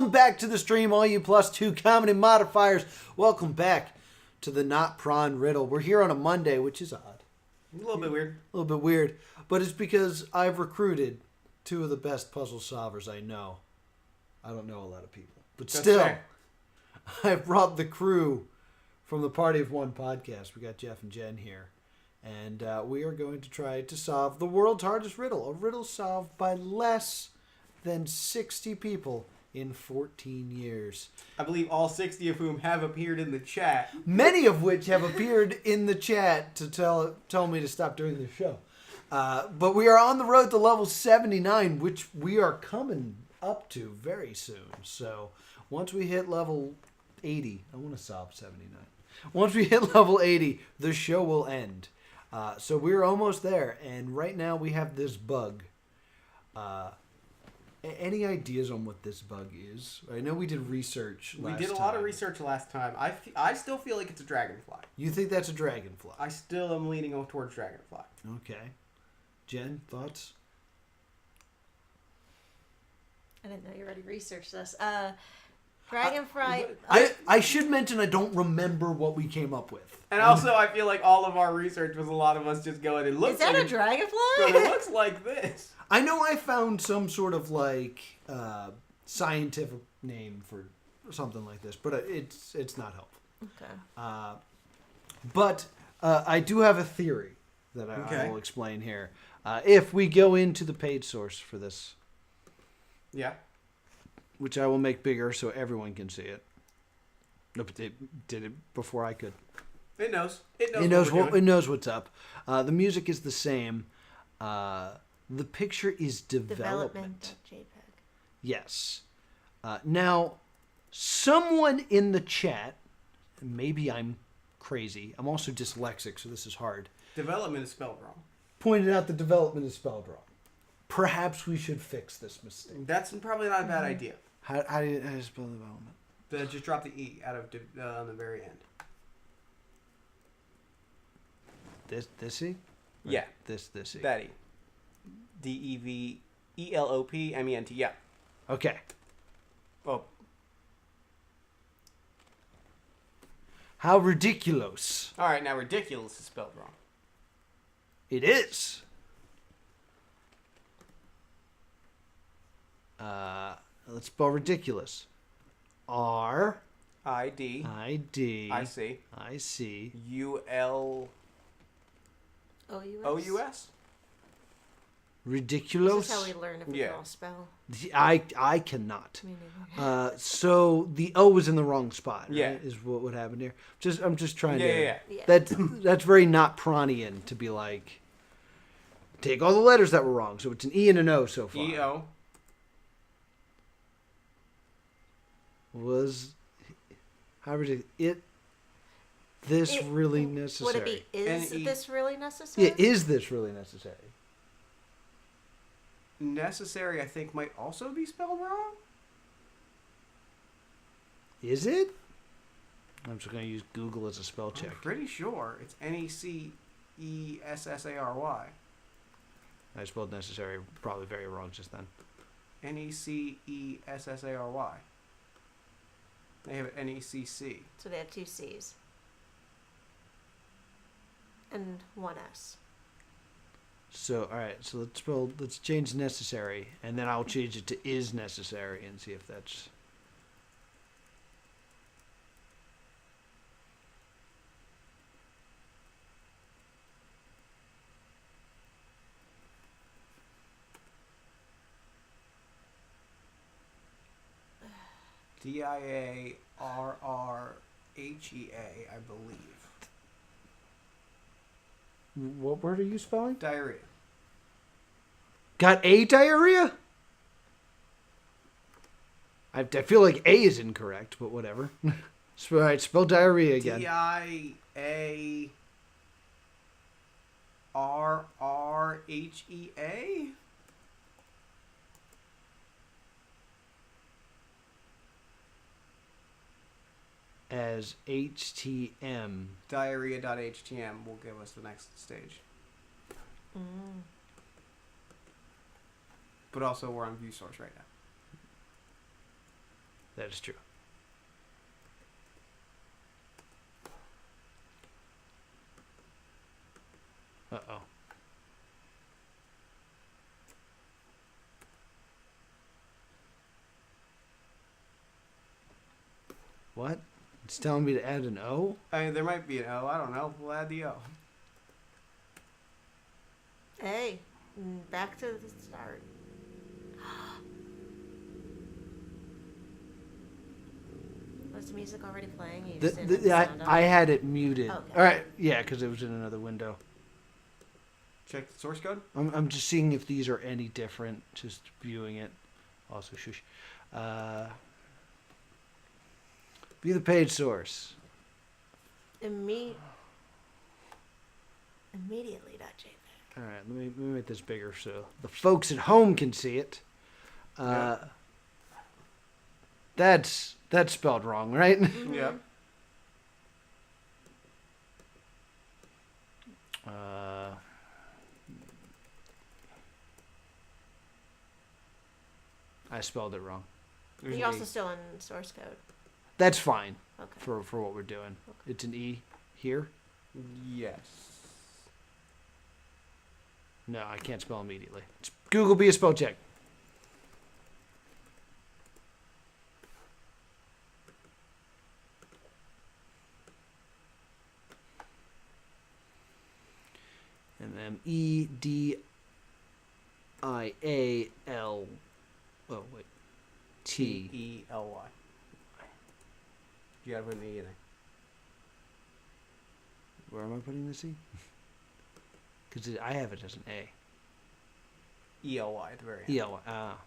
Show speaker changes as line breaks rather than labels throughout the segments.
Welcome back to the stream, all you +2 comedy modifiers. Welcome back to the Not Pron Riddle. We're here on a Monday, which is odd.
A little bit weird.
A little bit weird, but it's because I've recruited two of the best puzzle solvers I know. I don't know a lot of people, but
That's
still,
fair.
I've brought the crew from the Party of One podcast. We got Jeff and Jen here, and we are going to try to solve the world's hardest riddle, a riddle solved by less than 60 people in 14 years.
I believe all 60 of whom have appeared in the chat.
Many of which have appeared in the chat to tell me to stop doing this show. But we are on the road to level 79, which we are coming up to very soon. So once we hit level 80, I want to solve 79. Once we hit level 80, the show will end. So we're almost there. And right now we have this bug. Any ideas on what this bug is? I know we did research last time.
We did a lot of research last time. I still feel like it's a dragonfly.
You think that's a dragonfly?
I still am leaning towards dragonfly.
Okay. Jen, thoughts?
I didn't know you already researched this. Dragonfly.
I should mention I don't remember what we came up with.
And also, I feel like all of our research was a lot of us just going, it looks
Is that
like
a dragonfly?
But it looks like this.
I know I found some sort of like scientific name for something like this, but it's not helpful.
Okay.
But I do have a theory that I
Okay.
will explain here. If we go into the page source for this,
Yeah.
which I will make bigger so everyone can see it. Nope, it did it before I could.
It knows.
It knows what's up. The music is the same. The picture is development.
Development.jpg.
Yes. Now, someone in the chat, maybe I'm crazy. I'm also dyslexic, so this is hard.
Development is spelled wrong.
Pointed out the development is spelled wrong. Perhaps we should fix this mistake.
That's probably not a bad idea.
How do you spell development?
Just drop the E out of on the very end.
This E? Or
Yeah.
This E.
That E. DEVELOPMENT. Yeah.
Okay.
Oh.
How ridiculous.
All right, now ridiculous is spelled wrong.
It is. Let's spell ridiculous. R
ID.
ID
I C.
I C
UL
OUS?
OUS.
ridiculous.
This is how we learn if we
Yeah.
can all spell.
I cannot.
Me neither.
So the O is in the wrong spot. Right?
Yeah.
Is what would happen here. I'm just trying to.
Yeah.
Yeah.
That's very not Pronian to be like. Take all the letters that were wrong. So it's an E and an O so far.
EO.
Was how ridiculous it. This really necessary?
Would it be, is
N-E.
this really necessary?
Yeah, is this really necessary?
Necessary, I think, might also be spelled wrong.
Is it? I'm just going to use Google as a spell check.
I'm pretty sure it's NECESSARY.
I spelled necessary probably very wrong just then.
NECESSARY. They have NECC.
So they have two C's. And one S.
So, all right. So let's change necessary, and then I'll change it to is necessary and see if that's.
DIARRHEA, I believe.
What word are you spelling?
Diarrhea.
Got a diarrhea? I feel like A is incorrect, but whatever. All right, spell diarrhea again.
DIARRHEA?
As HTM.
Diarrhea.htm will give us the next stage. But also we're on view source right now.
That is true. Uh-oh. What? It's telling me to add an O?
I mean, there might be an O. I don't know. We'll add the O.
Hey, back to the start. Was the music already playing? You just didn't have the sound on?
I had it muted.
Okay.
All right. Yeah, because it was in another window.
Check the source code.
I'm just seeing if these are any different. Just viewing it. Also, shush. View the page source.
Immediately.jpg.
All right, let me make this bigger so the folks at home can see it. That's spelled wrong, right?
Mm-hmm.
Yep.
I spelled it wrong.
You're also still in source code.
That's fine
Okay.
for what we're doing.
Okay.
It's an E here.
Yes.
No, I can't spell immediately. It's Google be a spell check. And then EDIAL. Oh wait. T.
T-E-L-Y. You gotta put an E in there.
Where am I putting this E? Because I have it as an A.
E-L-Y at the very end.
EL. Ah.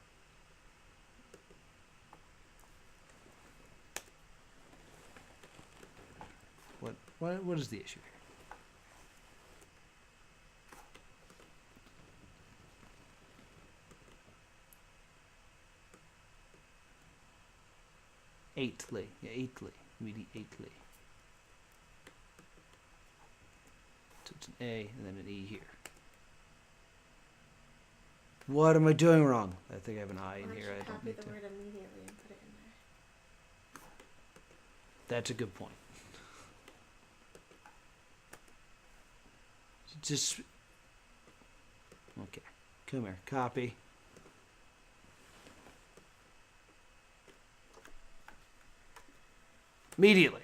What is the issue here? Eighthly. Yeah, eighthly. Immediately. So it's an A and then an E here. What am I doing wrong? I think I have an I in here. I don't need to.
word immediately and put it in there.
That's a good point. Just okay. Come here. Copy. Immediately.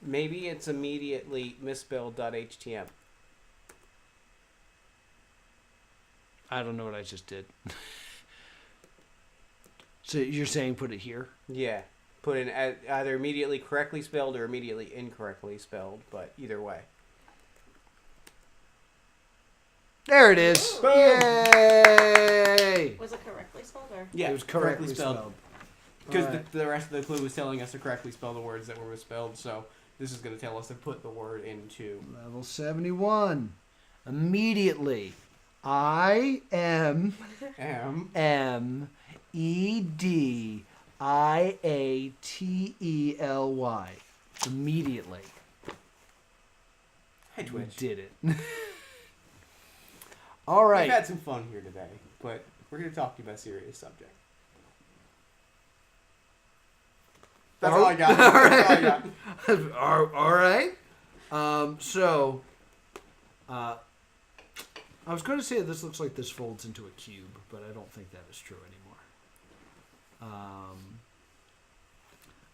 Maybe it's immediately misspelled.htm.
I don't know what I just did. So you're saying put it here?
Yeah. Put in either immediately correctly spelled or immediately incorrectly spelled, but either way.
There it is.
Boom.
Yay!
Was it correctly spelled or?
Yeah,
It was correctly spelled.
Because
Alright.
the rest of the clue was telling us to correctly spell the words that were misspelled, so this is going to tell us to put the word into.
Level 71. Immediately. IMEDIATELY. Immediately.
Hey,
We
Twitch.
did it. All right.
We've had some fun here today, but we're going to talk to you about a serious subject. That's all I got.
All right.
That's all I got.
All right. I was going to say this looks like this folds into a cube, but I don't think that is true anymore.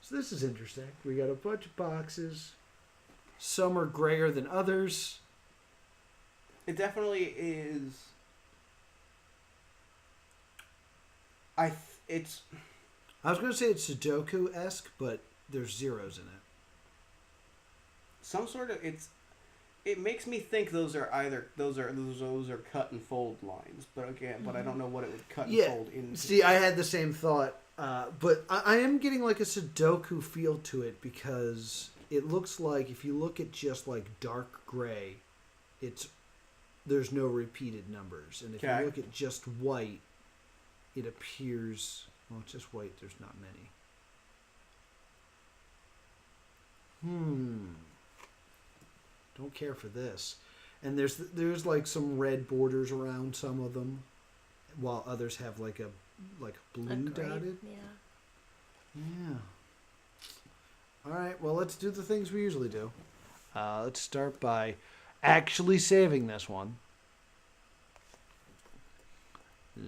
So this is interesting. We got a bunch of boxes. Some are grayer than others.
It definitely is. It's
I was going to say it's Sudoku-esque, but there's zeros in it.
some sort of It makes me think those are cut and fold lines, but again, but I don't know what it would cut and fold into.
See, I had the same thought, but I am getting like a Sudoku feel to it because it looks like if you look at just like dark gray, there's no repeated numbers, and if you look at just white, it appears it's just white. There's not many. Don't care for this. And there's like some red borders around some of them. while others have like a blue
A grape,
dotted.
Yeah.
Yeah. All right. Well, let's do the things we usually do. Let's start by actually saving this one.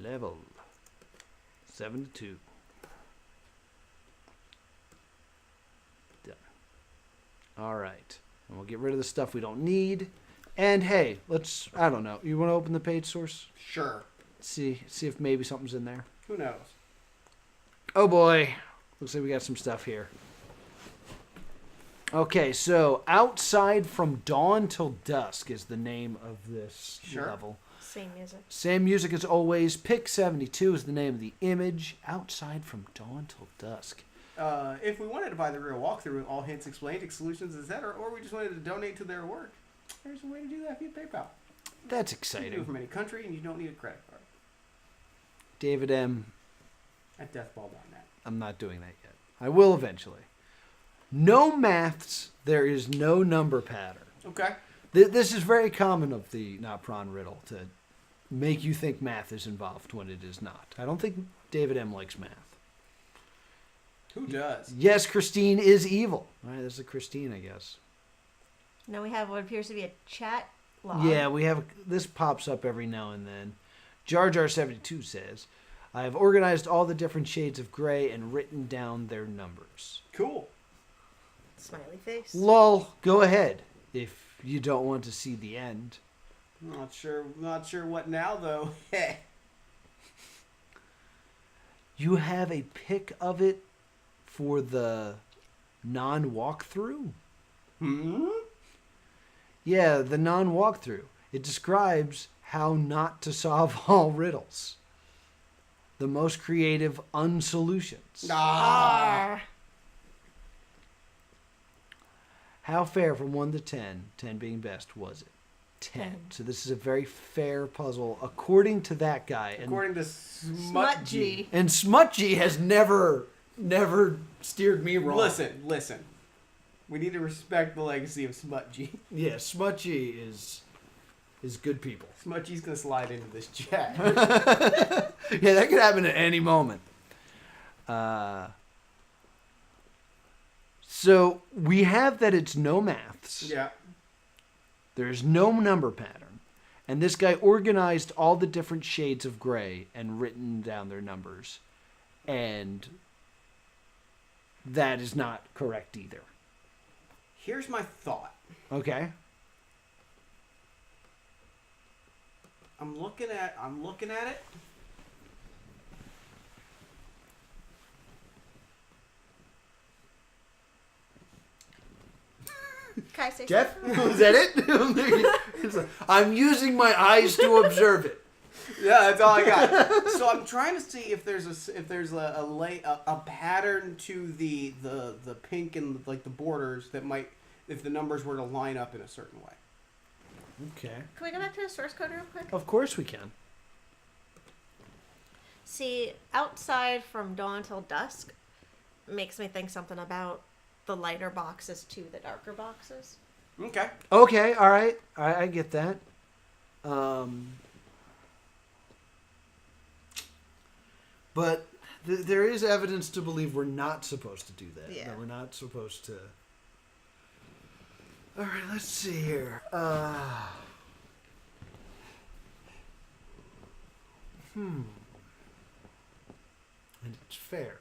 Level 72. Done. All right. And we'll get rid of the stuff we don't need. And hey, I don't know. You want to open the page source?
Sure.
See if maybe something's in there.
Who knows?
Oh boy. Looks like we got some stuff here. Okay, so Outside from Dawn Till Dusk is the name of this level.
Same music.
Same music as always. Pick 72 is the name of the image. Outside from Dawn Till Dusk.
If we wanted to buy the real walkthrough, all hints explained, solutions, etc., or we just wanted to donate to their work, there's a way to do that via PayPal.
That's
You can do
exciting.
it from any country, and you don't need a credit card.
David M.
At deathball.net.
I'm not doing that yet. I will eventually. No maths, there is no number pattern.
Okay.
This is very common of the Not Pron Riddle to make you think math is involved when it is not. I don't think David M. likes math.
Who does?
Yes, Christine is evil. All right, this is a Christine, I guess.
Now we have what appears to be a chat log.
Yeah, we have. This pops up every now and then. Jar Jar 72 says, I have organized all the different shades of gray and written down their numbers.
Cool.
Smiley face.
Lol, go ahead if you don't want to see the end.
Not sure what now, though.
You have a pic of it for the non-walkthrough? Yeah, the non-walkthrough. It describes how not to solve all riddles. The most creative unsolutions.
Ah.
How fair from 1 to 10, 10 being best, was it? 10.
10.
So this is a very fair puzzle, according to that guy.
According to Smutgy.
And Smutgy has never steered me wrong.
Listen. We need to respect the legacy of Smutgy.
Yeah, Smutgy is good people.
Smutgy's gonna slide into this chat.
Yeah, that could happen at any moment. So we have that it's no maths.
Yeah.
There's no number pattern. And this guy organized all the different shades of gray and written down their numbers. And that is not correct either.
Here's my thought.
Okay.
I'm looking at it.
Can I say
Jeff,
something?
is that it? It's like, I'm using my eyes to observe it.
Yeah, that's all I got. So I'm trying to see if there's a pattern to the pink and like the borders that might, if the numbers were to line up in a certain way.
Okay.
Can we go back to the source code real quick?
Of course we can.
See, Outside from Dawn Till Dusk makes me think something about the lighter boxes to the darker boxes.
Okay.
Okay, all right. I get that. But there is evidence to believe we're not supposed to do that.
Yeah.
That we're not supposed to... All right, let's see here. And it's fair.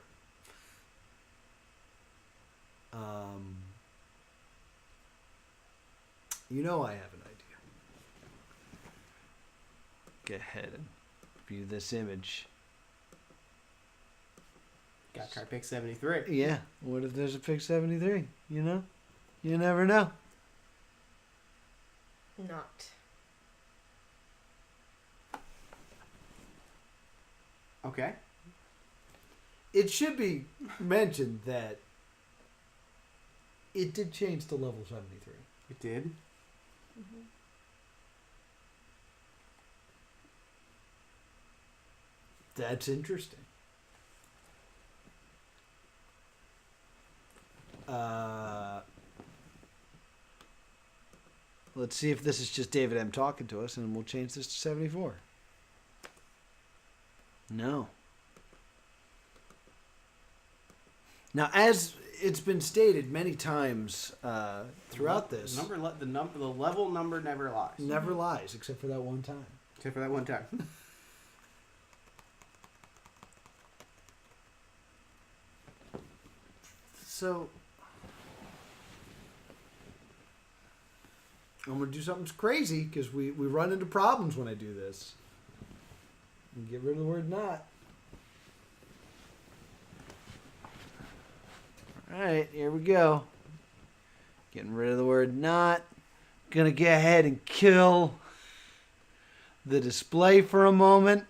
You know I have an idea. Go ahead and view this image.
Gotta try pick 73.
Yeah. What if there's a pick 73? You know? You never know.
Not.
Okay.
It should be mentioned that it did change to level 73.
It did.
Mm-hmm.
That's interesting. Let's see if this is just David M talking to us, and we'll change this to 74. No. Now, as it's been stated many times throughout this,
the level number never lies.
never lies, except for that one time.
Except for that one time.
So, I'm going to do something crazy because we run into problems when I do this. And get rid of the word not. All right, here we go. Getting rid of the word not. Gonna go ahead and kill the display for a moment.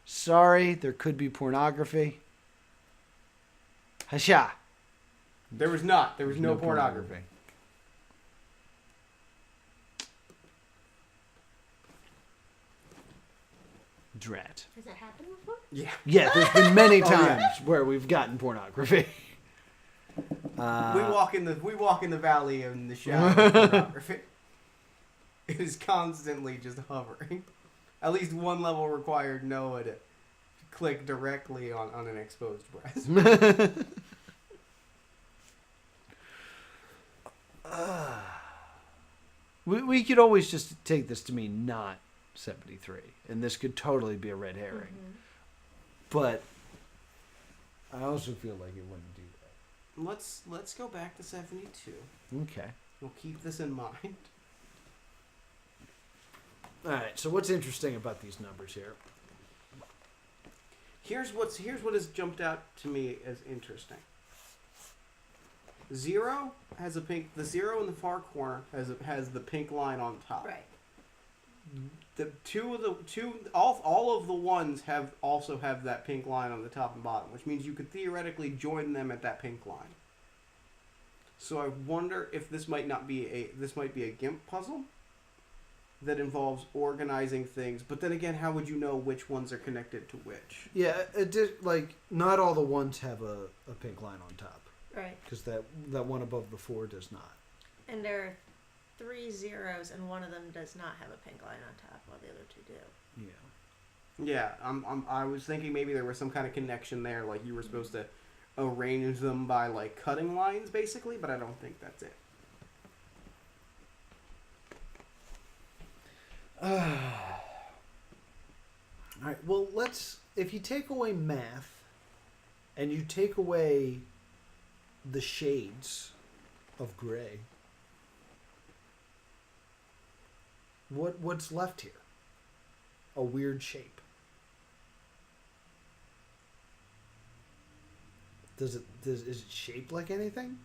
Sorry, there could be pornography. Hasha.
There was not. There was no pornography.
Drat.
Has that happened before?
Yeah.
Yeah, there's been many
Oh, yeah.
times where we've gotten pornography.
We walk in the valley in the shadow of pornography. It is constantly just hovering. At least one level required Noah to click directly on an exposed breast.
We could always just take this to mean not 73, and this could totally be a red herring.
Mm-hmm.
But I also feel like it wouldn't do that.
Let's go back to 72.
Okay.
We'll keep this in mind.
All right. So what's interesting about these numbers here?
Here's what has jumped out to me as interesting. Zero has a pink. The zero in the far corner has the pink line on top.
Right.
All of the ones also have that pink line on the top and bottom, which means you could theoretically join them at that pink line. So I wonder if this might be a GIMP puzzle that involves organizing things. But then again, how would you know which ones are connected to which?
Yeah, like not all the ones have a pink line on top.
Right.
Because that one above the 4 does not.
And there are 3 zeros, and one of them does not have a pink line on top, while the other 2 do.
Yeah.
Yeah, I was thinking maybe there was some kind of connection there, like you were supposed to arrange them by like cutting lines, basically, but I don't think that's it.
All right. Well, if you take away math, and you take away the shades of gray, what's left here? A weird shape. Is it shaped like anything?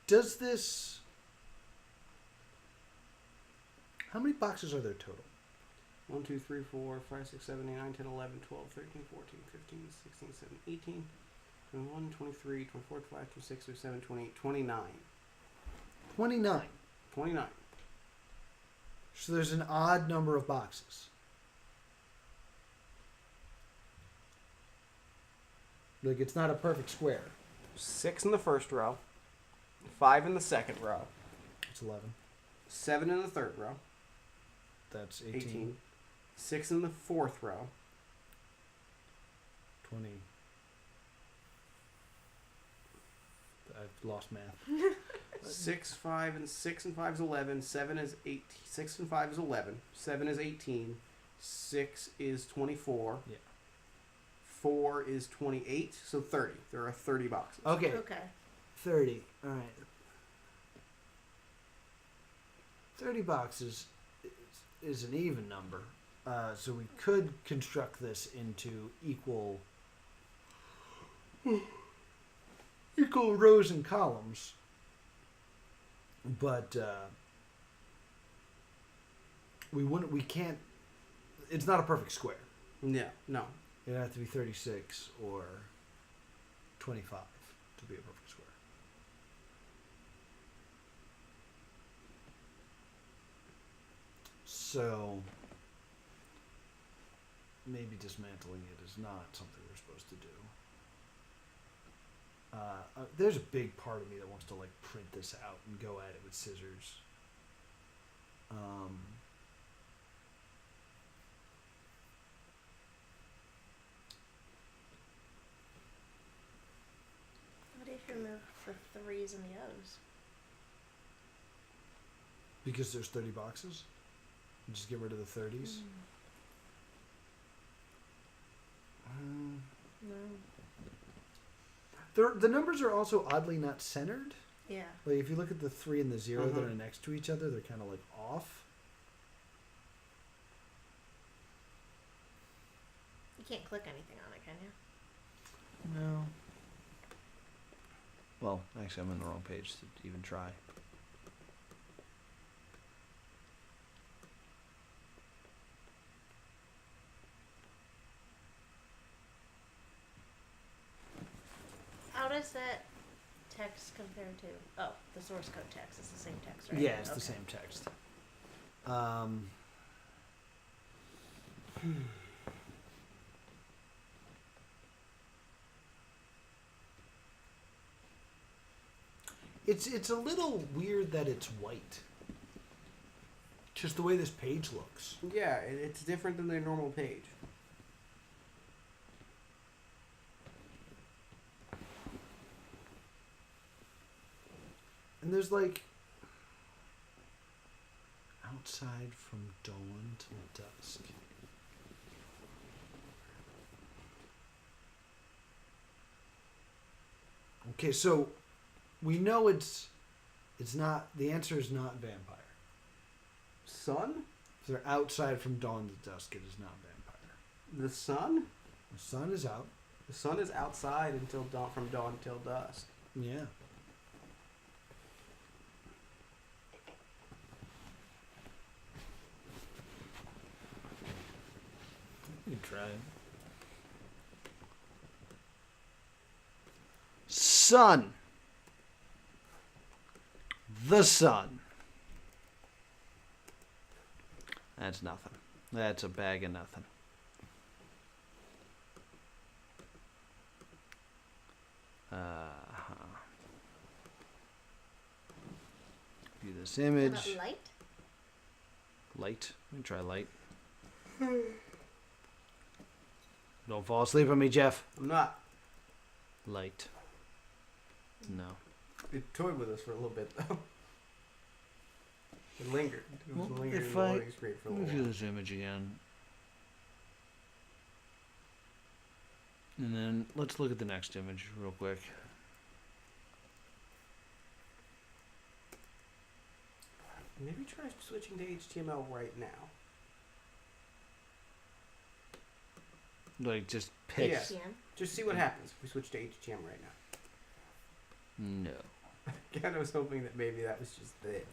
Does this... How many boxes are there total?
1, 2, 3, 4, 5, 6, 7, 8, 9, 10, 11, 12, 13, 14, 15, 16, 17, 18, 21, 23, 24, 25, 26, 27, 28, 29.
29.
29.
So there's an odd number of boxes. Like, it's not a perfect square.
6 in the first row. 5 in the second row.
It's 11.
7 in the third row.
That's 18.
6 in the fourth row.
20. I've lost math.
6, 5, and 6 and 5 is 11. 7 is 8. 6 and 5 is 11. 7 is 18. 6 is 24.
Yeah.
4 is 28. So 30. There are 30 boxes.
Okay.
Okay.
30. All right. 30 boxes is an even number. So we could construct this into equal rows and columns. But we can't, it's not a perfect square.
Yeah. No.
It'd have to be 36 or 25 to be a perfect square. So maybe dismantling it is not something we're supposed to do. There's a big part of me that wants to like print this out and go at it with scissors.
What if you remove the 3s and the O's?
Because there's 30 boxes? You just get rid of the 30s?
No.
The numbers are also oddly not centered.
Yeah.
Like if you look at the 3 and the 0 that are next to each other, they're kind of like off.
You can't click anything on it, can you?
No. Well, actually, I'm on the wrong page to even try.
How does that text compare to? Oh, the source code text is the same text, right?
Yeah, it's the
Okay.
same text. It's a little weird that it's white. Just the way this page looks.
Yeah, it's different than their normal page.
And there's like outside from dawn till dusk. Okay, so we know it's not, the answer is not vampire.
Sun?
If they're outside from dawn to dusk, it is not vampire.
The sun?
The sun is out.
The sun is outside until dawn, from dawn till dusk.
Yeah. You can try it. Sun. The sun. That's nothing. That's a bag of nothing. View this
What
image.
about light?
Light. Let me try light. Don't fall asleep on me, Jeff.
I'm not.
Light. No.
It toyed with us for a little bit, though. It lingered. It was
Well,
lingering in
if
the
I-
loading screen for a
Let me
little
view
while.
this image again. And then let's look at the next image real quick.
Maybe try switching to HTML right now.
Like, just pick.
Yeah.
TM?
Just see what happens if we switch to HTML right now.
No.
Kind of was hoping that maybe that was just it.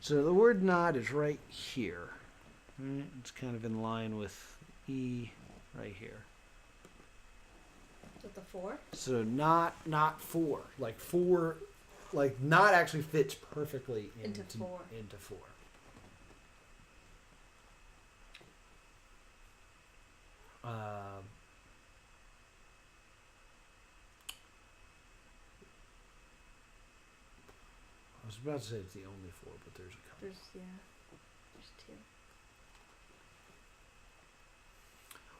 So the word not is right here. Right? It's kind of in line with E right here.
With the 4?
So not four. Like four, like not actually fits perfectly
Into 4.
Into 4. I was about to say it's the only 4, but there's a couple.
There's 2.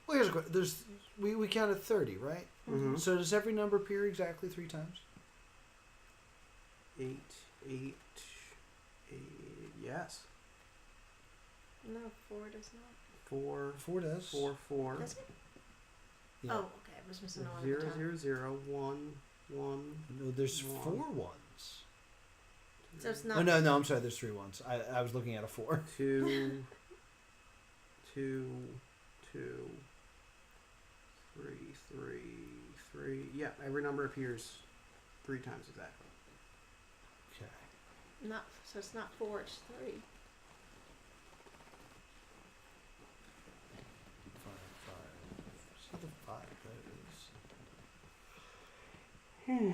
Well, here's a question. We counted 30, right?
Mm-hmm.
So does every number appear exactly 3 times?
8, 8, 8. Yes.
No, 4 does not.
4,
4 does.
4, 4.
Does it?
Yeah.
Oh, okay. I was missing the one at
0,
the top.
0, 0, 1, 1.
No, there's
1.
4 ones.
So it's not.
Oh no, I'm sorry. There's 3 ones. I was looking at a 4.
2, 2, 2, 3, 3, 3. Yeah, every number appears 3 times exactly.
Okay.
Not. So it's not 4. It's 3.
5, 5. It's not the 5. That is.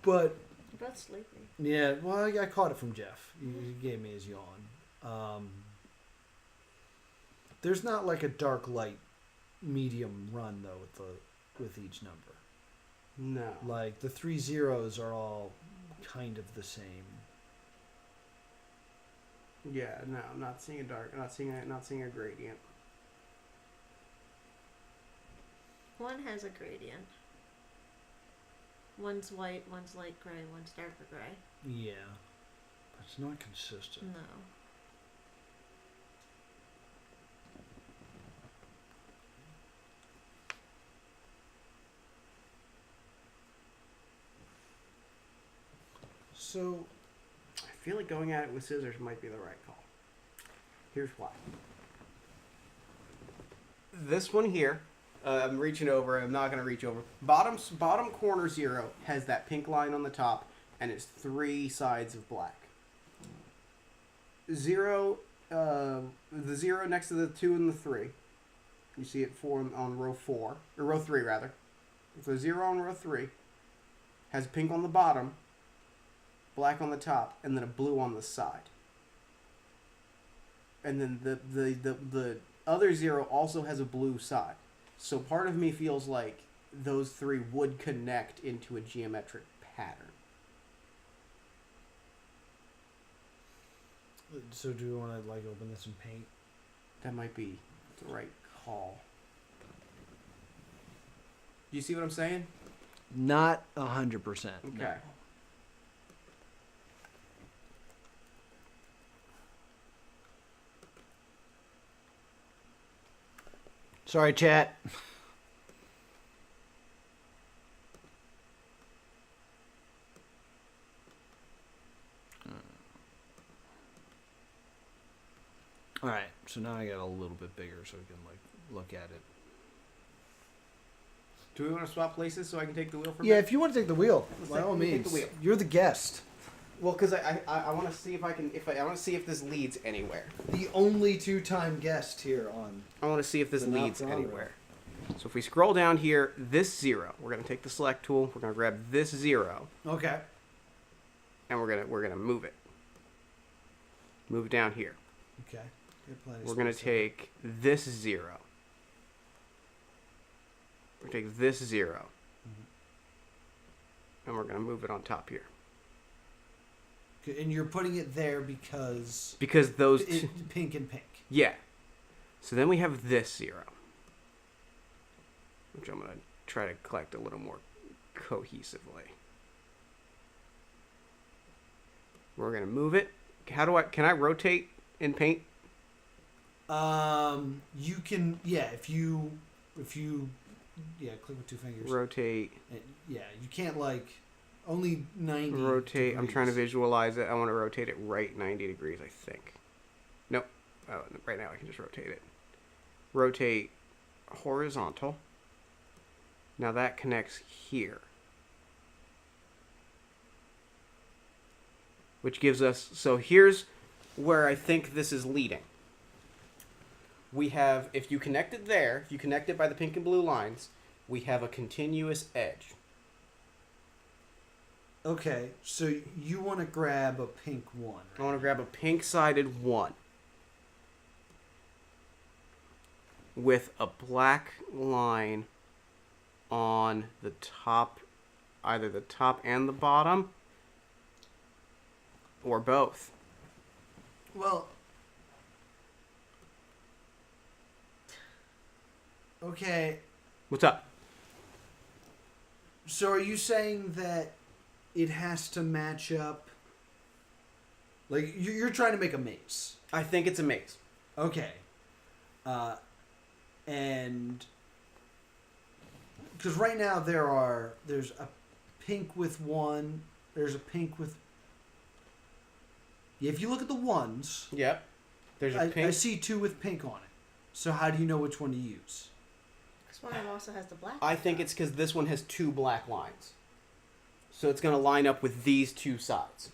But
You're both sleepy.
yeah, well, I caught it from Jeff. He gave me his yawn. There's not like a dark light medium run though with each number.
No.
Like the 3 zeros are all kind of the same.
Yeah, no, I'm not seeing a dark. I'm not seeing a gradient.
One has a gradient. One's white, one's light gray, one's darker gray.
Yeah. But it's not consistent.
No.
So
I feel like going at it with scissors might be the right call. Here's why. This one here, I'm reaching over. I'm not going to reach over. Bottom corner 0 has that pink line on the top, and it's 3 sides of black. 0, the 0 next to the 2 and the 3. You see it on row 4, or row 3 rather. The 0 on row 3 has pink on the bottom, black on the top, and then a blue on the side. And then the other 0 also has a blue side. So part of me feels like those 3 would connect into a geometric pattern.
do we want to like open this and paint?
That might be the right call. Do you see what I'm saying?
Not 100%.
Okay.
Sorry, chat. All right, so now I got a little bit bigger so we can like look at it.
Do we want to swap places so I can take the wheel from
Yeah, if you want to take the wheel, by all
let me take
means.
the wheel.
You're the guest.
Well, because I want to see if I can I want to see if this leads anywhere.
The only 2-time guest here on.
I want to see if this
The Not
leads
Pron
anywhere. So if we scroll down here, this 0, we're going to take the select tool. We're going to grab this 0,
Okay.
and we're gonna move it. Move it down here.
Okay.
We're going to take this 0. We're going to take this 0. And we're going to move it on top here.
And you're putting it there because
those
pink and pink.
Yeah. So then we have this 0. Which I'm going to try to collect a little more cohesively. We're going to move it. Can I rotate in paint?
You can, if you click with 2 fingers.
Rotate.
Yeah, you can't like only 90.
Rotate.
Degrees.
I'm trying to visualize it. I want to rotate it right 90 degrees, I think. Nope. Oh, right now I can just rotate it. Rotate horizontal. Now that connects here. Which gives us, so here's where I think this is leading. We have, if you connect it there, if you connect it by the pink and blue lines, we have a continuous edge.
Okay, so you want to grab a pink one.
I want to grab a pink-sided 1 with a black line on the top, either the top and the bottom, or both.
Well, okay.
What's up?
So are you saying that it has to match up? Like you're trying to make a maze.
I think it's a maze.
Okay. And because right now there's a pink with 1. There's a pink with. Yeah, if you look at the ones,
Yep. There's a pink.
I see 2 with pink on it. So how do you know which one to use?
This one also has the black.
I think it's because this one has 2 black lines. So it's going to line up with these 2 sides.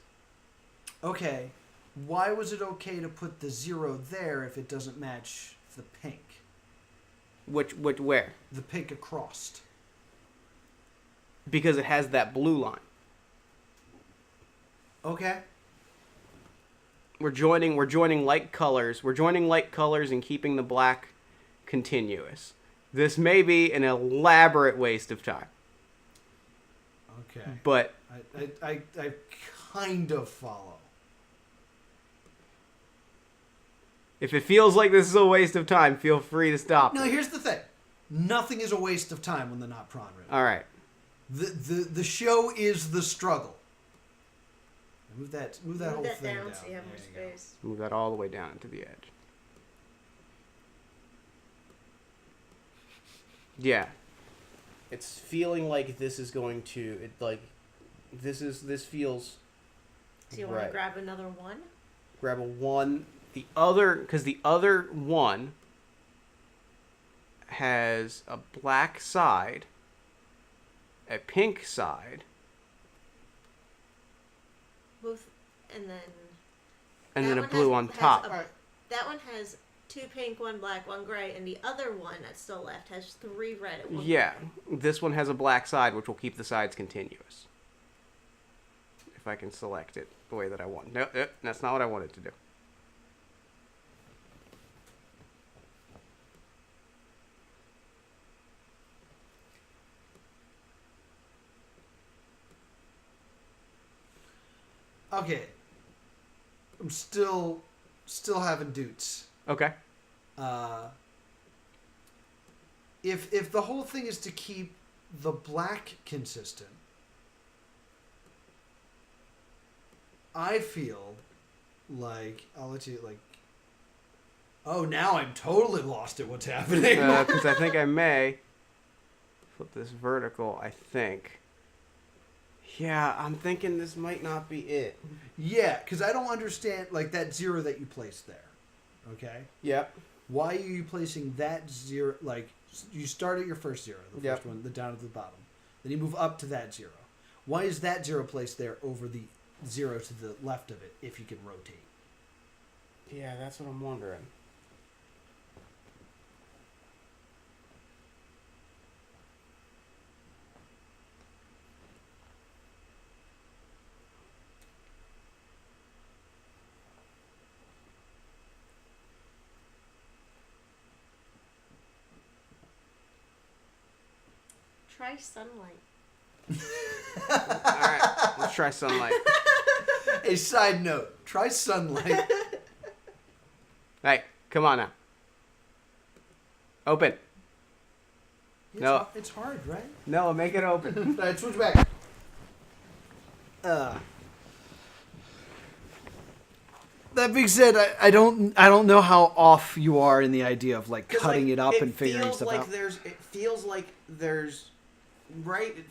Okay. Why was it okay to put the 0 there if it doesn't match the pink?
Where?
The pink across.
Because it has that blue line.
Okay.
We're joining light colors. We're joining light colors and keeping the black continuous. This may be an elaborate waste of time.
Okay.
But
I kind of follow.
if it feels like this is a waste of time, feel free to stop.
No, here's the thing. Nothing is a waste of time when the Not Pron Riddle.
All right.
The show is the struggle. Move that whole thing down.
So you have more
There you go.
space.
Move that all the way down to the edge. Yeah. It's feeling like this is going to this feels
So you want
right.
to grab another one?
Grab a 1. The other one has a black side, a pink side,
Both, and then
and
that
then a
one
blue on top.
That one has 2 pink, 1 black, 1 gray, and the other one that's still left has 3 red and 1
Yeah,
gray.
this one has a black side, which will keep the sides continuous. If I can select it the way that I want. No, that's not what I wanted to do.
Okay. I'm still having doots.
Okay.
If the whole thing is to keep the black consistent, I feel like I'll let you like. Oh, now I'm totally lost at what's happening.
Because I think I may flip this vertical, I think. Yeah, I'm thinking this might not be it.
Yeah, because I don't understand like that 0 that you placed there. Okay.
Yep.
Why are you placing that 0? Like you start at your first 0, the
Yep.
first one, the down at the bottom. Then you move up to that 0. Why is that 0 placed there over the 0 to the left of it? If you can rotate.
Yeah, that's what I'm wondering.
Try sunlight.
Alright, let's try sunlight.
A side note: try sunlight.
Hey, come on now. Open. No.
It's hard, right?
No, make it open.
Alright, switch back. That being said, I don't know how off you are in the idea of like cutting it up and figuring stuff out.
It feels like there's right. It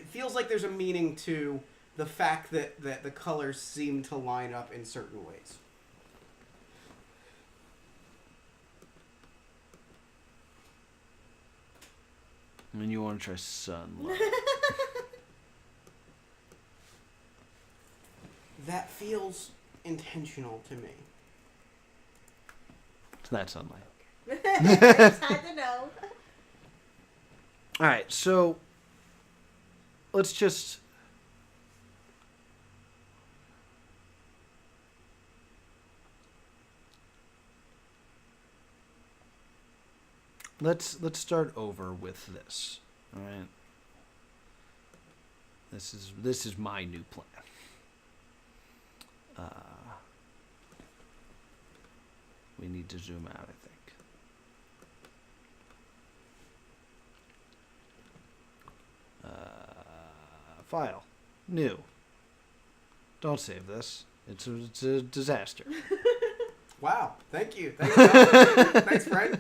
feels like there's a meaning to the fact that the colors seem to line up in certain ways.
And you want to try sunlight.
That feels intentional to me.
It's not sunlight.
Just had to know.
All right, so let's just let's start over with this. All right. This is my new plan. We need to zoom out, I think. File. New. Don't save this. It's a disaster.
Wow! Thank you. Thanks, thanks, friend.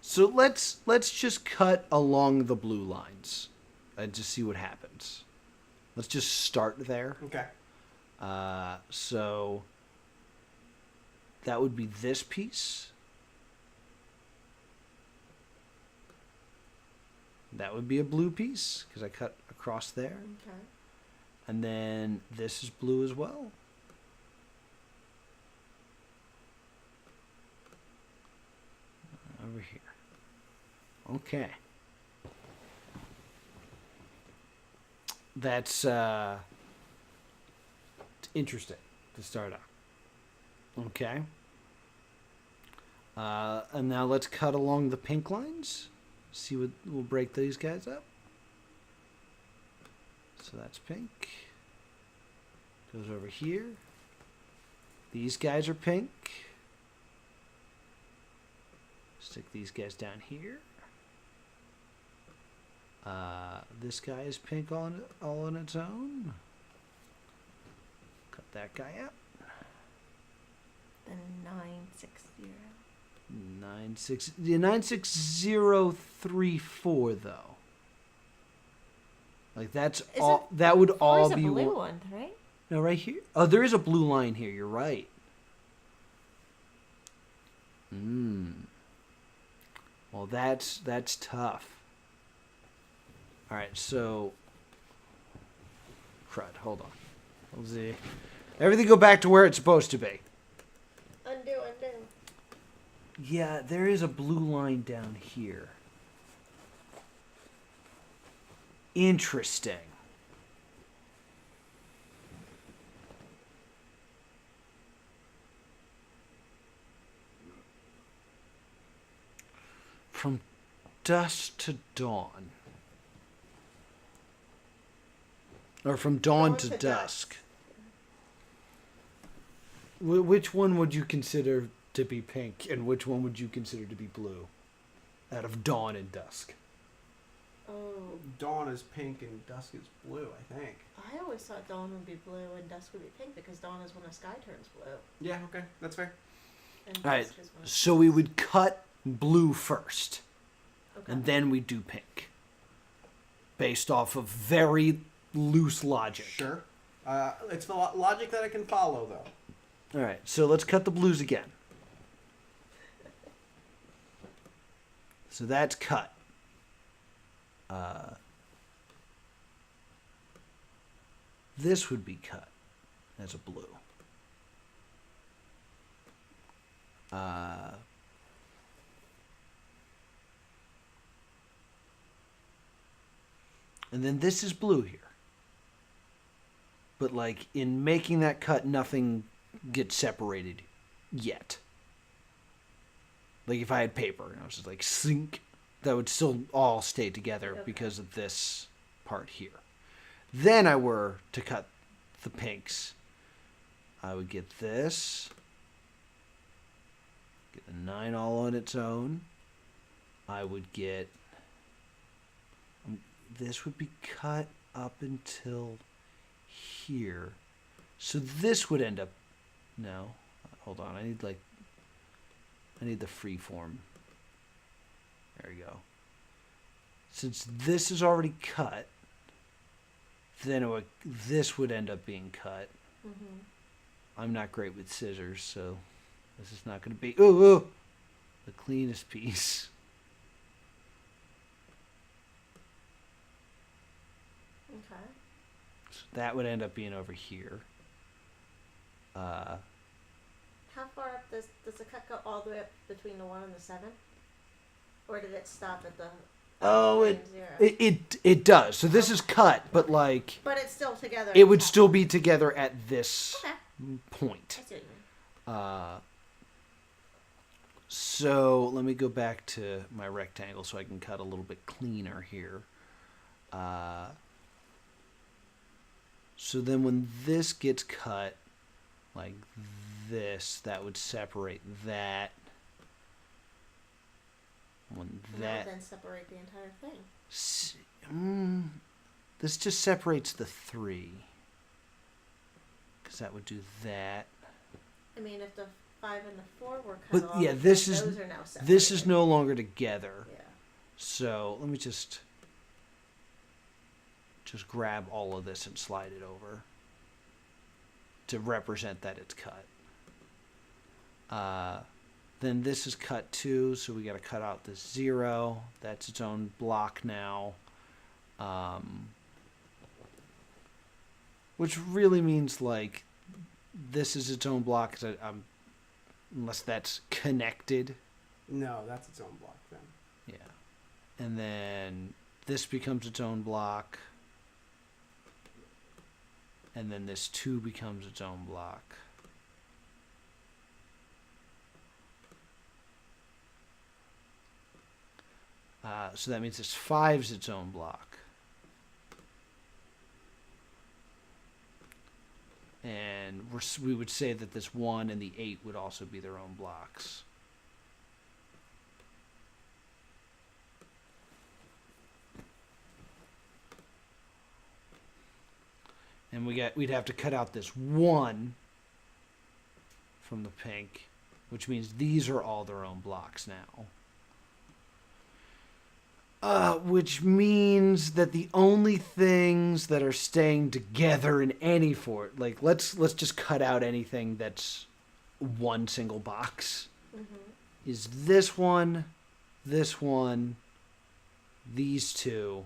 So let's just cut along the blue lines and just see what happens. Let's just start there.
Okay.
So that would be this piece. That would be a blue piece because I cut across there.
Okay.
And then this is blue as well. Over here. Okay. interesting to start out. Okay. And now let's cut along the pink lines. See what we'll break these guys up. So that's pink. Goes over here. These guys are pink. Stick these guys down here. This guy is pink all on its own. Cut that guy out.
Then 960.
96034 though. Like that's
Is
all.
it,
that would
or
all
is a
be
blue
one.
one, right?
No, right here. Oh, there is a blue line here. You're right. Well, that's tough. All right, so crud. Hold on. Let's see. Everything go back to where it's supposed to be.
Undo.
Yeah, there is a blue line down here. Interesting. From dusk to dawn. Or from dawn to dusk. Which one would you consider to be pink, and which one would you consider to be blue? Out of dawn and dusk.
Oh.
Dawn is pink and dusk is blue, I think.
I always thought dawn would be blue and dusk would be pink because dawn is when the sky turns blue.
Yeah, okay, that's fair.
And
All right,
dusk is when
so we would cut blue first,
okay.
and then we do pink. Based off of very loose logic.
Sure. It's the logic that I can follow, though.
All right, so let's cut the blues again. So that's cut. This would be cut as a blue. And then this is blue here. But like in making that cut, nothing gets separated yet. Like if I had paper and I was just like sink, that would still all stay together
Okay.
because of this part here. Then I were to cut the pinks. I would get this. Get the 9 all on its own. I would get... this would be cut up until here. So this would end up... no. Hold on. I need the free form. There we go. Since this is already cut, then this would end up being cut.
Mm-hmm.
I'm not great with scissors, so this is not going to be the cleanest piece.
Okay.
So that would end up being over here.
How far up does the cut go all the way up between the 1 and the 7? Or did it stop at the
Oh,
0?
it does. So this is cut, but like
But it's still together.
it
at
would
the top.
still be together at this
Okay.
point.
I see what you mean.
So let me go back to my rectangle so I can cut a little bit cleaner here. So then when this gets cut like this, that would separate that. When
And
that
would then separate the entire thing.
this just separates the 3. Because that would do that.
I mean, if the 5 and the 4 were cut
But
off,
yeah,
then
this is
those are now separated.
this is no longer together.
Yeah.
So let me just grab all of this and slide it over to represent that it's cut. Then this is cut too, so we got to cut out this 0. That's its own block now. Which really means like this is its own block, 'cause unless that's connected.
No, that's its own block then.
Yeah. And then this becomes its own block. And then this 2 becomes its own block. So that means this 5's its own block. And we would say that this 1 and the 8 would also be their own blocks. And we'd have to cut out this 1 from the pink, which means these are all their own blocks now. Which means that the only things that are staying together in any fort, like let's just cut out anything that's one single box, is this one, these 2,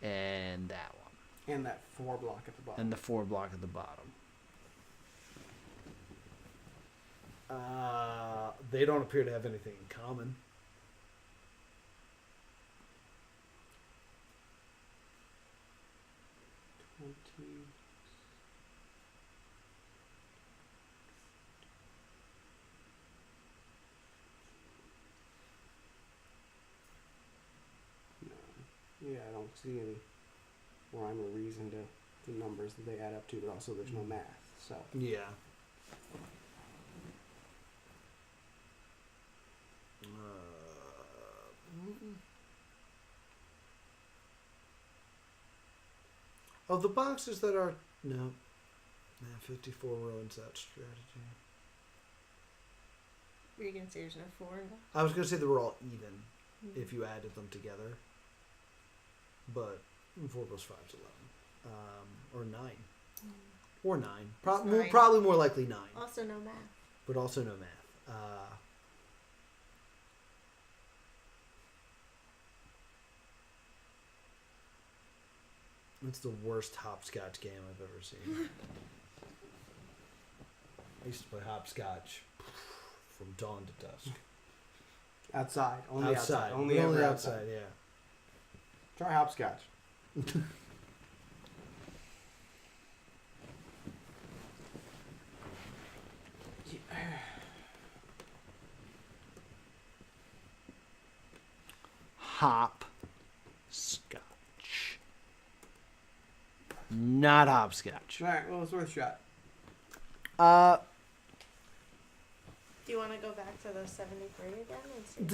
and that one.
And that 4 block at the bottom.
And the 4 block at the bottom. They don't appear to have anything in common.
Yeah, I don't see any rhyme or reason to the numbers that they add up to, but also there's no math. So
Yeah. Of the boxes that are 54 ruins that strategy.
Were you gonna say there's no 4 in them?
I was gonna say they were all even if you added them together, but 4 plus 5 is 11, or 9, or 9.
Nine.
Probably more likely 9.
Also no math.
But also no math. It's the worst hopscotch game I've ever seen. I used to play hopscotch from dawn to dusk.
outside, only outside,
only
ever
outside. Yeah.
Try hopscotch.
Hopscotch. Not hopscotch.
All right, well, it's worth a shot.
Do you want to go back to the 73 again? And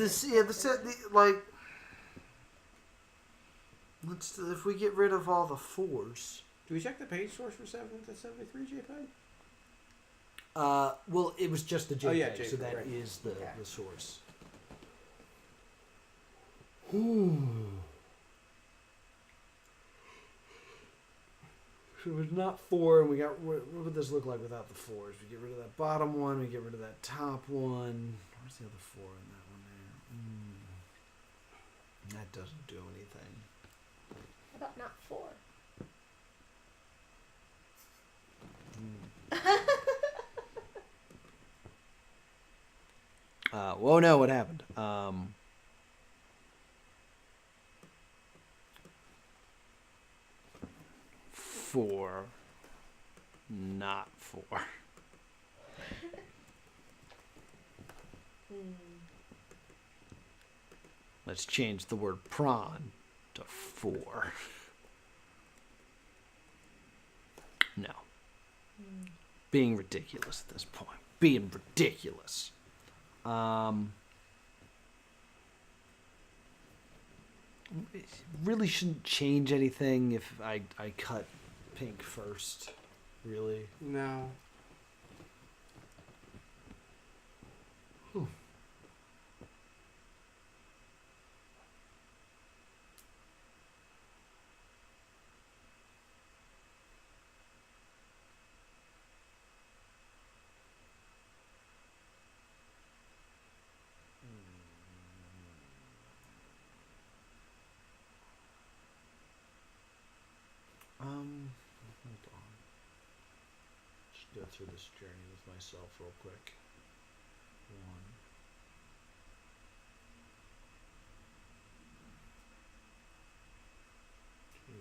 let's if we get rid of all the 4s.
Do we check the page source for 73 JPEG?
Well, it was just the JPEG,
JPEG,
so that
right.
is the
Okay.
source. Ooh. So it was not 4, and we got. What would this look like without the 4s? We get rid of that bottom one. We get rid of that top one. Where's the other 4 in that one there? That doesn't do anything.
How about not 4?
Whoa, no, what happened? 4, not 4. Let's change the word prawn to 4. No. Being ridiculous at this point. Being ridiculous. It really shouldn't change anything if I cut pink first. Really.
No.
Hold on. Just go through this journey with myself real quick. 1, 2,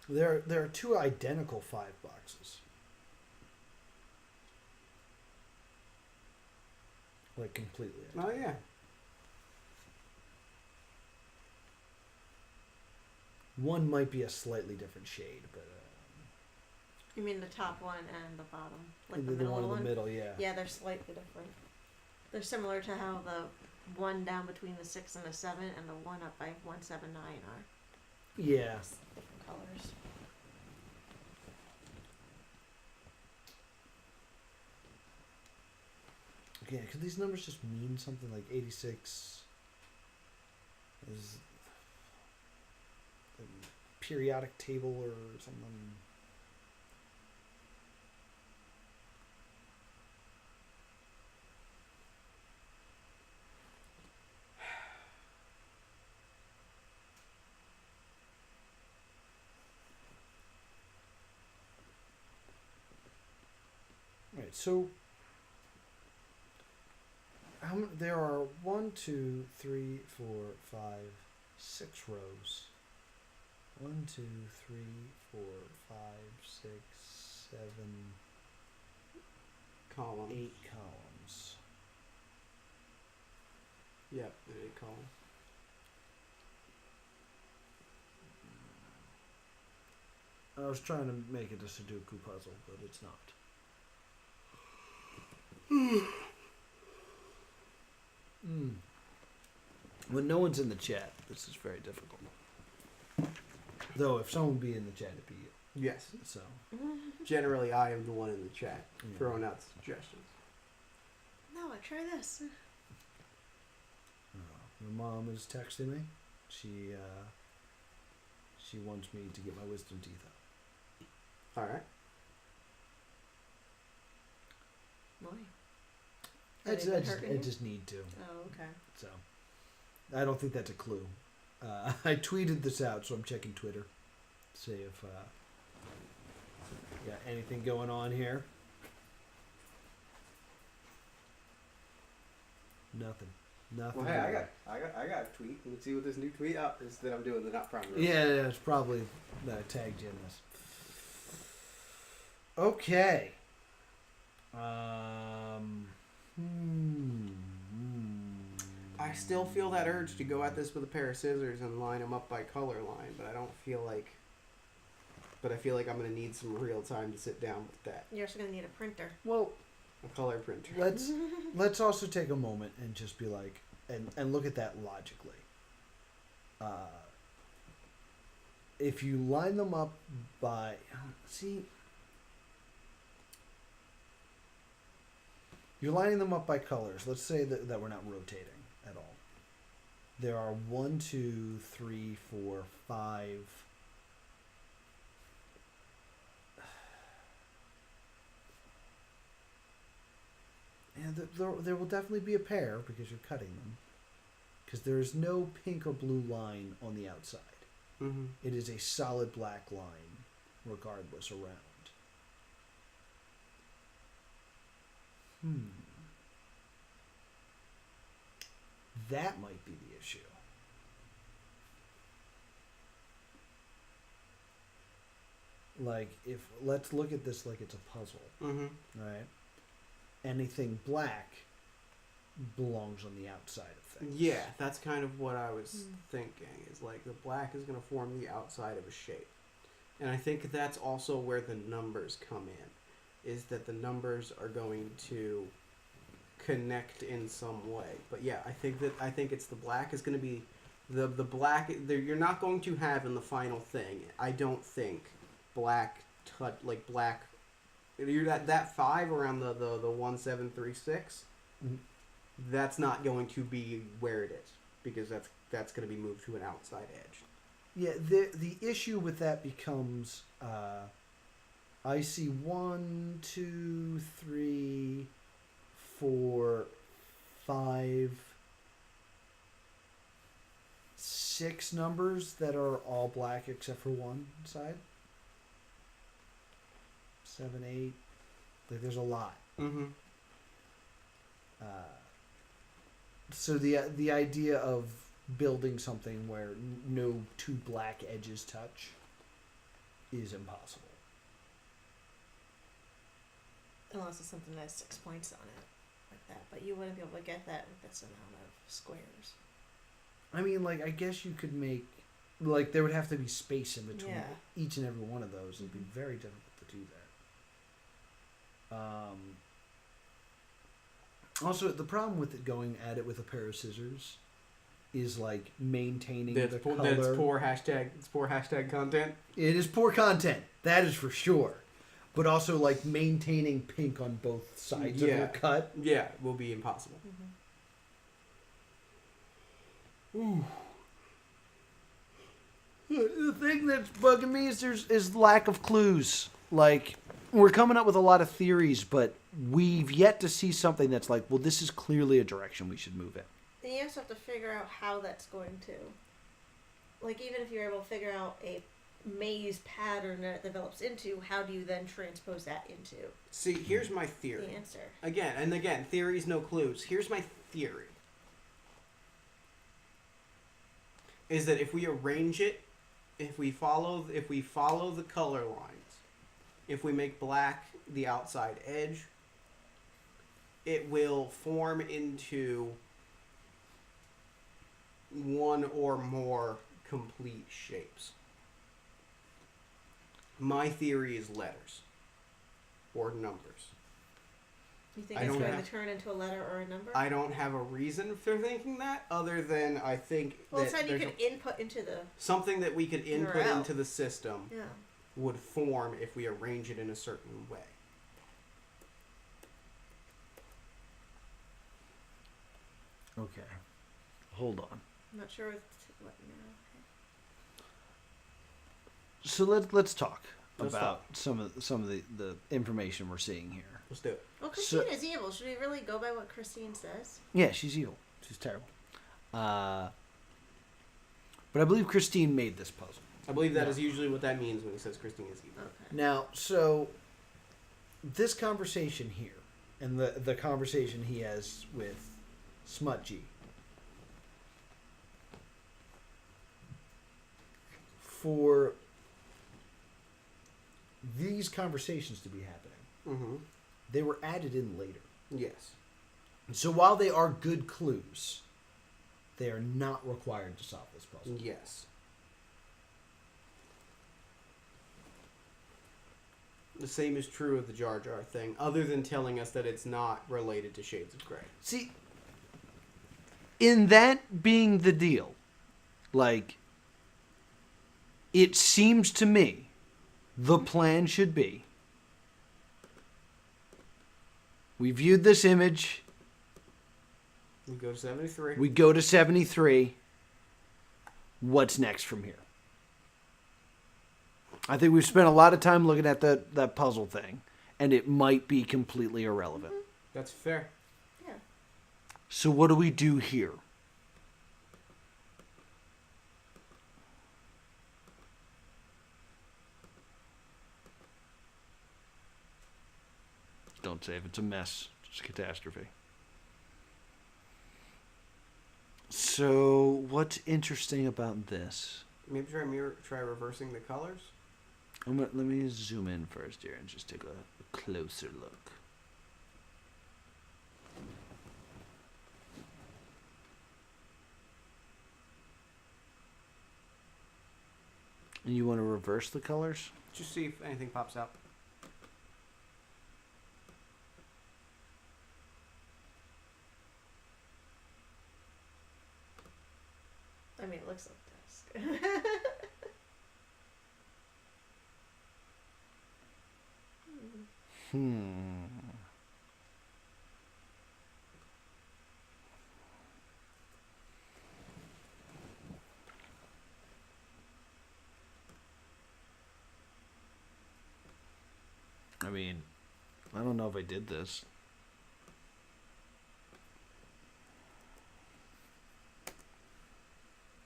There are two identical 5 boxes. Like completely.
Oh yeah.
One might be a slightly different shade, but
You mean the top one and the bottom, like
the
the middle
one in
one?
the middle, yeah.
Yeah, they're slightly different. They're similar to how the one down between the 6 and the 7 and the one up by 179 are.
Yeah.
Just different colors.
Yeah, could these numbers just mean something like 86 is a periodic table or something? Right, so there are 1, 2, 3, 4, 5, 6 rows. 1, 2, 3, 4, 5, 6, 7,
Column.
8 columns.
Yep, 8 columns.
I was trying to make it a Sudoku puzzle, but it's not. When no one's in the chat, this is very difficult. Though, if someone would be in the chat, it'd be you.
Yes.
So,
Generally, I am the one in the chat
yeah.
throwing out suggestions.
No, try this.
My mom is texting me. She wants me to get my wisdom teeth out.
All right.
Why?
I just need to.
Oh, okay.
So, I don't think that's a clue. I tweeted this out, so I'm checking Twitter. See if got anything going on here. Nothing.
Well, hey, I got a tweet. Let's see what this new tweet is that I'm doing the Not Pron Riddle.
Yeah, it's probably tagged you in this. Okay.
I still feel that urge to go at this with a pair of scissors and line them up by color line, but I don't feel like. But I feel like I'm gonna need some real time to sit down with that.
You're also gonna need a printer.
Well,
A color printer.
let's also take a moment and just be like, and look at that logically. If you line them up by, you're lining them up by colors. Let's say that we're not rotating at all. There are 1, 2, 3, 4, 5. And there will definitely be a pair because you're cutting them. Because there is no pink or blue line on the outside.
Mm-hmm.
It is a solid black line, regardless, around. That might be the issue. Like, let's look at this like it's a puzzle,
Mm-hmm.
right? Anything black belongs on the outside of things.
Yeah, that's kind of what I was thinking. Is like the black is going to form the outside of a shape, and I think that's also where the numbers come in. Is that the numbers are going to connect in some way? But yeah, I think it's the black is going to be the black. You're not going to have in the final thing. I don't think black black. You're that 5 around the 1736.
Mm-hmm.
That's not going to be where it is because that's going to be moved to an outside edge.
Yeah, the issue with that becomes I see 1, 2, 3, 4, 5, 6 numbers that are all black except for one side. 7, 8. Like there's a lot.
Mm-hmm.
So the idea of building something where no two black edges touch is impossible.
Unless it's something that's 6 points on it, like that. But you wouldn't be able to get that with this amount of squares.
I mean, like, I guess you could make, like, there would have to be space in between each and every one of those. It'd be very difficult to do that. Also, the problem with it going at it with a pair of scissors is, like, maintaining the color.
That's poor hashtag. It's poor hashtag content.
It is poor content. That is for sure. But also, like, maintaining pink on both sides of your cut.
Yeah, will be impossible.
Ooh. The thing that's bugging me is lack of clues. Like, we're coming up with a lot of theories, but we've yet to see something that's like, well, this is clearly a direction we should move in.
Then you also have to figure out how that's going to. Like, even if you're able to figure out a maze pattern that it develops into, how do you then transpose that into
See, here's my theory.
the answer?
Again, theories, no clues. Here's my theory. Is that if we arrange it, if we follow the color lines, if we make black the outside edge, it will form into one or more complete shapes. My theory is letters or numbers.
You think it's going to turn into a letter or a number?
I don't have a reason for thinking that, other than I think
well, that you could input into the
something that we could input
URL.
into the system would form if we arrange it in a certain way.
Okay. Hold on.
I'm not sure what now.
So let's talk about some of the information we're seeing here.
Let's do it.
Well, Christine is evil. Should we really go by what Christine says?
Yeah, she's evil. She's terrible. But I believe Christine made this puzzle.
I believe that is usually what that means when he says Christine is evil.
Okay.
Now, so this conversation here, and the conversation he has with Smudgy, for these conversations to be happening, they were added in later.
Yes.
So while they are good clues, they are not required to solve this puzzle.
Yes. The same is true of the Jar Jar thing, other than telling us that it's not related to Shades of Grey.
See, in that being the deal, like, it seems to me the plan should be, we viewed this image,
We go to 73.
we go to 73, what's next from here? I think we've spent a lot of time looking at that puzzle thing, and it might be completely irrelevant.
That's fair.
Yeah.
So what do we do here? Don't save. It's a mess. It's a catastrophe. So what's interesting about this?
Maybe try reversing the colors.
Let me zoom in first here and just take a closer look. And you want to reverse the colors?
Just see if anything pops out.
I mean, it looks like this.
I mean, I don't know if I did this.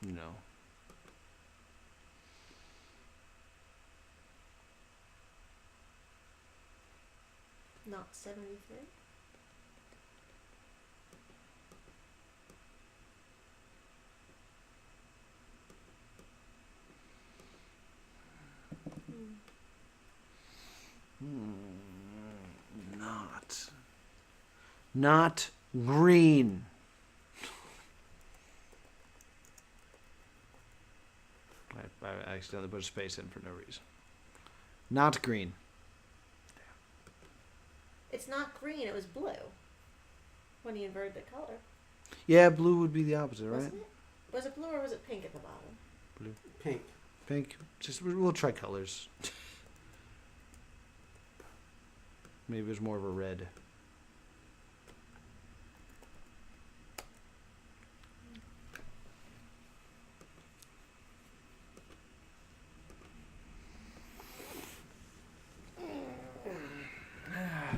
No.
Not 73?
Not green. I accidentally put a space in for no reason. Not green.
It's not green. It was blue. When you inverted the color,
Yeah, blue would be the opposite, right?
wasn't it? Was it blue or was it pink at the bottom?
Blue.
Pink.
Pink. Just we'll try colors. Maybe it was more of a red.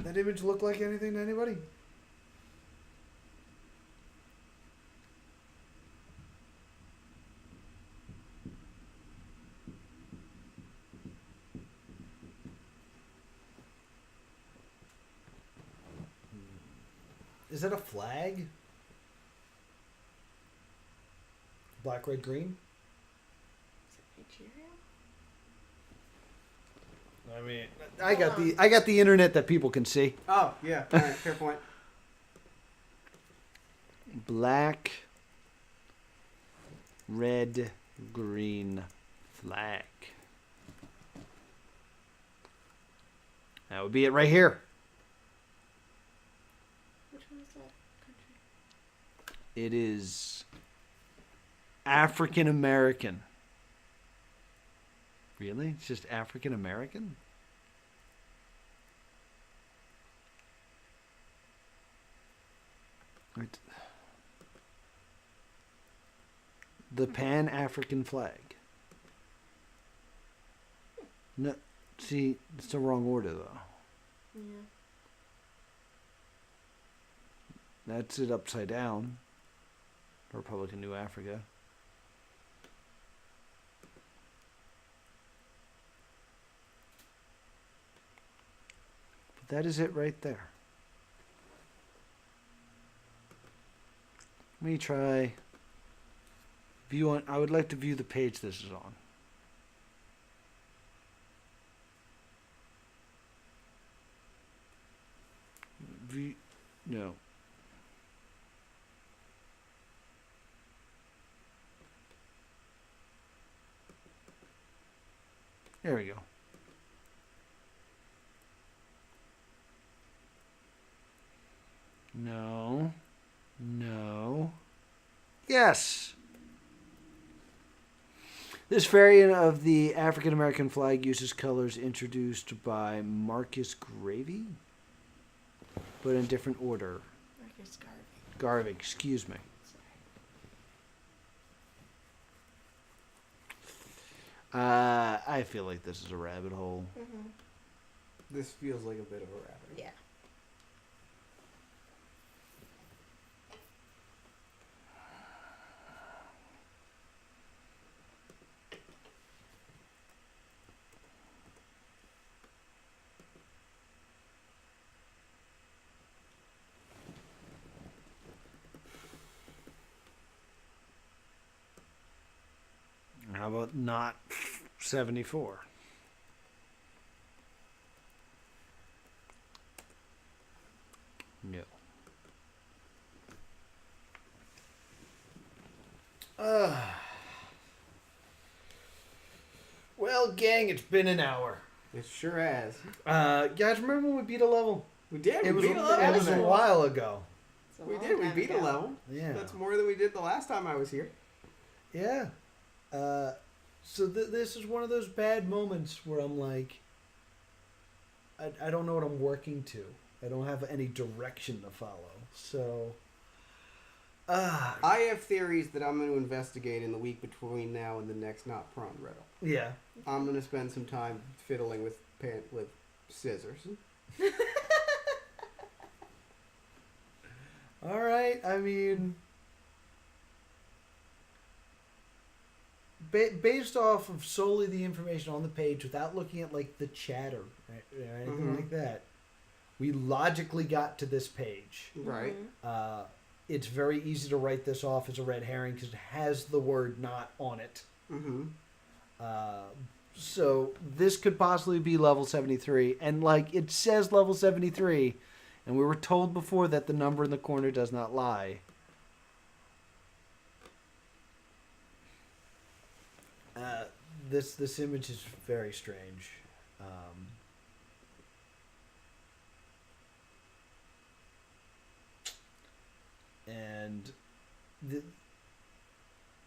That image look like anything to anybody? Is that a flag? Black, red, green?
Is it Nigeria?
I mean, I got the internet that people can see.
Oh, yeah. All right, fair point.
Black, red, green flag. That would be it right here.
Which one is that country?
It is African American. Really? It's just African American? Right. The Pan-African flag. No, see, it's the wrong order though.
Yeah.
That's it upside down. Republic of New Africa. But that is it right there. Let me try view on. I would like to view the page this is on. View, no. There we go. No. No. Yes. This variant of the African American flag uses colors introduced by Marcus Garvey, but in different order.
Marcus Garvey.
Garvey, excuse me. I feel like this is a rabbit hole.
Mm-hmm.
This feels like a bit of a rabbit.
Yeah.
How about not 74? No. Well, gang, it's been an hour.
It sure has.
Guys, remember when we beat a level?
We did.
It
We
was,
beat a
it
level.
was a while ago.
It's a
We
long
did. We
time
beat a
ago.
level.
Yeah.
That's more than we did the last time I was here.
Yeah. So this is one of those bad moments where I'm like, I don't know what I'm working to. I don't have any direction to follow. So,
I have theories that I'm going to investigate in the week between now and the next Not Pron Riddle.
yeah.
I'm going to spend some time fiddling with scissors.
All right. I mean, based off of solely the information on the page, without looking at like the chat or anything like that, we logically got to this page.
Right.
Mhm.
It's very easy to write this off as a red herring because it has the word "not" on it.
Mm-hmm.
So this could possibly be level 73, and like it says level 73, And we were told before that the number in the corner does not lie. This image is very strange. And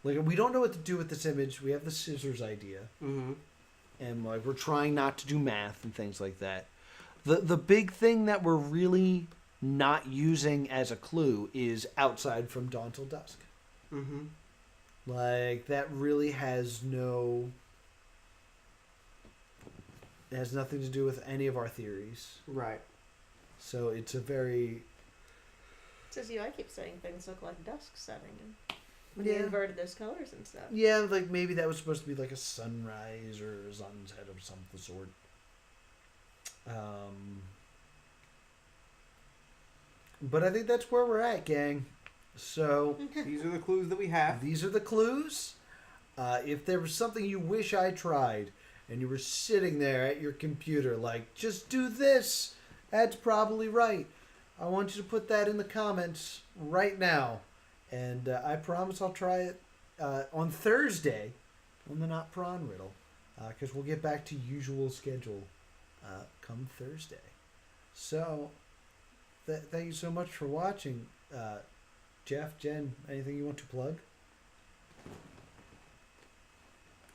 we don't know what to do with this image. We have the scissors idea,
Mm-hmm.
and like we're trying not to do math and things like that. The big thing that we're really not using as a clue is outside from dawn till dusk.
Mm-hmm.
Like that really has it has nothing to do with any of our theories.
Right.
So it's a very
Says you, I keep saying things look like dusk setting, and when
Yeah.
you inverted those colors and stuff.
yeah, like maybe that was supposed to be like a sunrise or a sunset of some sort. But I think that's where we're at, gang. So
These are the clues that we have.
these are the clues. If there was something you wish I tried, and you were sitting there at your computer, like, just do this, that's probably right. I want you to put that in the comments right now. And I promise I'll try it on Thursday on the Not Pron Riddle. Because we'll get back to usual schedule come Thursday. So, thank you so much for watching. Jeff, Jen, anything you want to plug?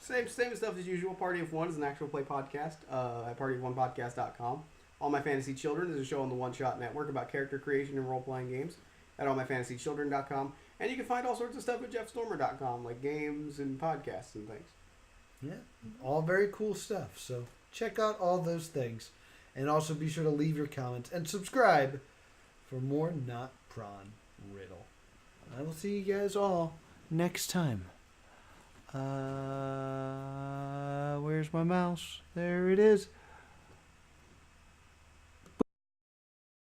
Same stuff as usual. Party of One is an actual play podcast at partyofonepodcast.com. All My Fantasy Children is a show on the One Shot Network about character creation and role-playing games at allmyfantasychildren.com. And you can find all sorts of stuff at jeffstormer.com, like games and podcasts and things.
Yeah, all very cool stuff. So check out all those things. And also be sure to leave your comments and subscribe for more Not Pron Riddle. I will see you guys all next time. Where's my mouse? There it is.